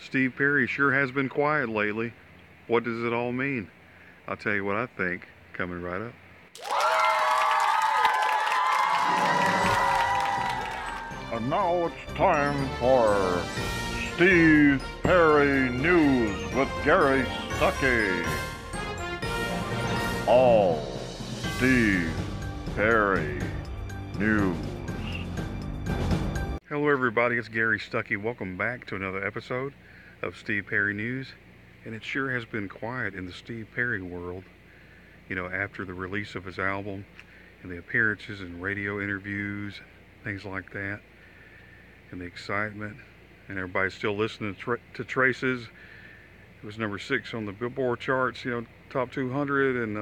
Steve Perry sure has been quiet lately. What does it all mean? I'll tell you what I think coming right up. And now it's time for Steve Perry News with Gary Stuckey. All Steve Perry News. Hello everybody, it's Gary Stuckey. Welcome back to another episode of Steve Perry News. And it sure has been quiet in the Steve Perry world, after the release of his album and the appearances and radio interviews, things like that, and the excitement. And everybody's still listening to Traces. It was number 6 on the Billboard charts, top 200, and,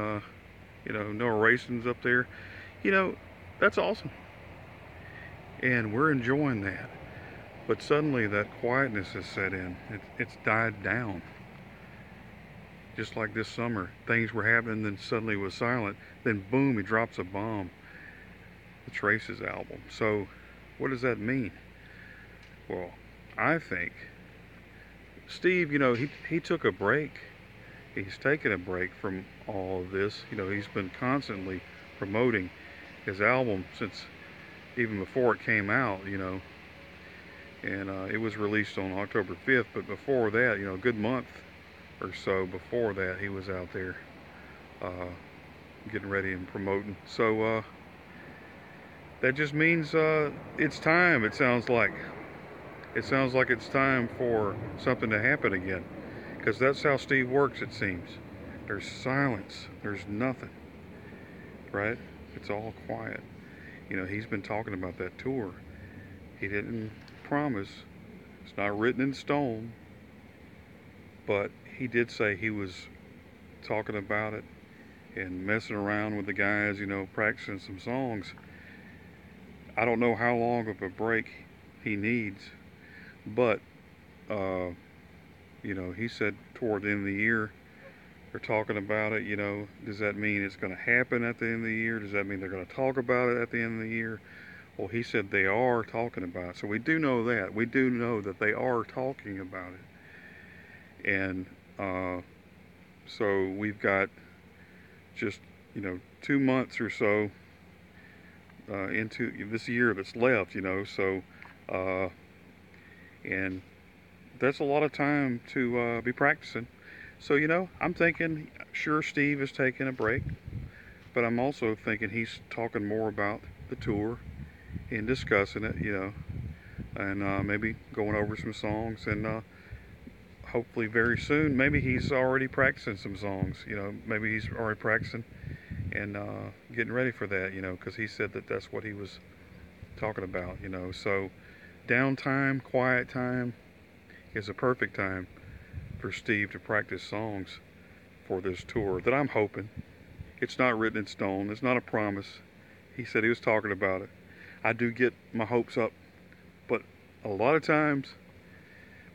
no erasings up there. That's awesome. And we're enjoying that. But suddenly that quietness has set in. It's died down. Just like this summer, things were happening, then suddenly it was silent. Then boom, he drops a bomb. The Traces album. So what does that mean? Well, I think Steve, he took a break. He's taken a break from all of this. He's been constantly promoting his album since even before it came out, and it was released on October 5th, but before that, a good month or so before that, he was out there getting ready and promoting. So that just means it's time. It sounds like it's time for something to happen again, because that's how Steve works, it seems. There's silence, there's nothing, right? It's all quiet. He's been talking about that tour. He didn't promise. It's not written in stone. But he did say he was talking about it and messing around with the guys, practicing some songs. I don't know how long of a break he needs. But, he said toward the end of the year, they're talking about it, does that mean it's going to happen at the end of the year? Does that mean they're going to talk about it at the end of the year? Well, he said they are talking about it. So we do know that. We do know that they are talking about it. And so we've got just, 2 months or so into this year that's left, so, and that's a lot of time to be practicing. So, I'm thinking, sure, Steve is taking a break, but I'm also thinking he's talking more about the tour and discussing it, and maybe going over some songs, and hopefully very soon, maybe he's already practicing some songs, maybe he's already practicing and getting ready for that, because he said that that's what he was talking about, so downtime, quiet time is a perfect time for Steve to practice songs for this tour that I'm hoping. It's not written in stone. It's not a promise. He said he was talking about it. I do get my hopes up, but a lot of times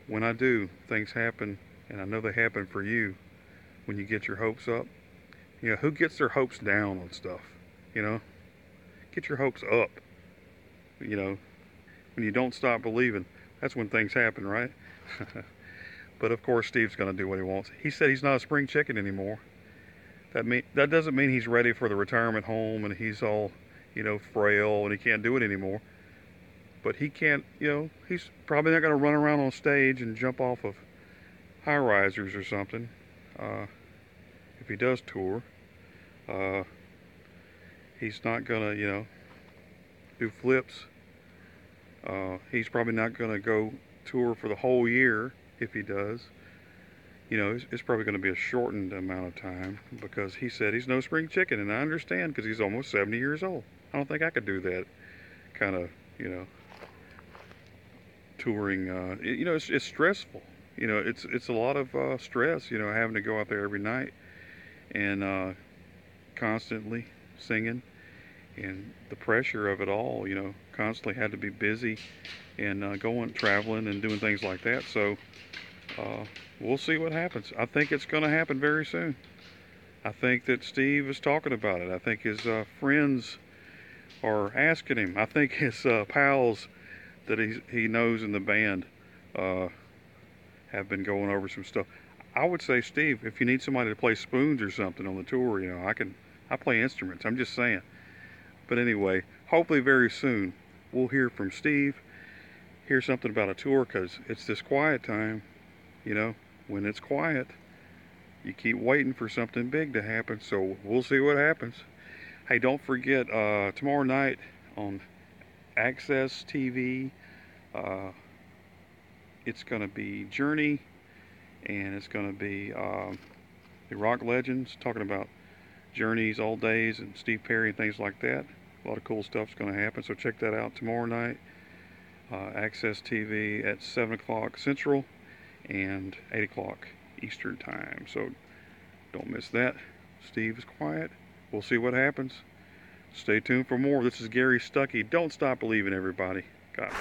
when I do, things happen, and I know they happen for you when you get your hopes up. Who gets their hopes down on stuff? Get your hopes up. When you don't stop believing, that's when things happen, right? But of course, Steve's going to do what he wants. He said he's not a spring chicken anymore. That doesn't mean he's ready for the retirement home and he's all, frail and he can't do it anymore. But he can't, he's probably not going to run around on stage and jump off of high risers or something. If he does tour, he's not going to, do flips. He's probably not going to go tour for the whole year. If he does, it's probably going to be a shortened amount of time, because he said he's no spring chicken, and I understand, because he's almost 70 years old. I don't think I could do that kind of, touring. It's stressful. It's a lot of stress. Having to go out there every night and constantly singing, and the pressure of it all. Constantly had to be busy and going traveling and doing things like that. So we'll see what happens. I think it's going to happen very soon. I think that Steve is talking about it. I think his friends are asking him. I think his pals that he knows in the band have been going over some stuff. I would say, Steve, if you need somebody to play spoons or something on the tour, you know, I play instruments. I'm just saying. But anyway, hopefully very soon we'll hear from Steve, hear something about a tour, because it's this quiet time, you know. When it's quiet, you keep waiting for something big to happen, so we'll see what happens. Hey, don't forget, tomorrow night on Access TV, it's going to be Journey, and it's going to be the Rock Legends, talking about Journey's old days and Steve Perry and things like that. A lot of cool stuff's going to happen, so check that out tomorrow night. Access TV at 7 o'clock Central and 8 o'clock Eastern Time. So don't miss that. Steve is quiet. We'll see what happens. Stay tuned for more. This is Gary Stuckey. Don't stop believing, everybody. God.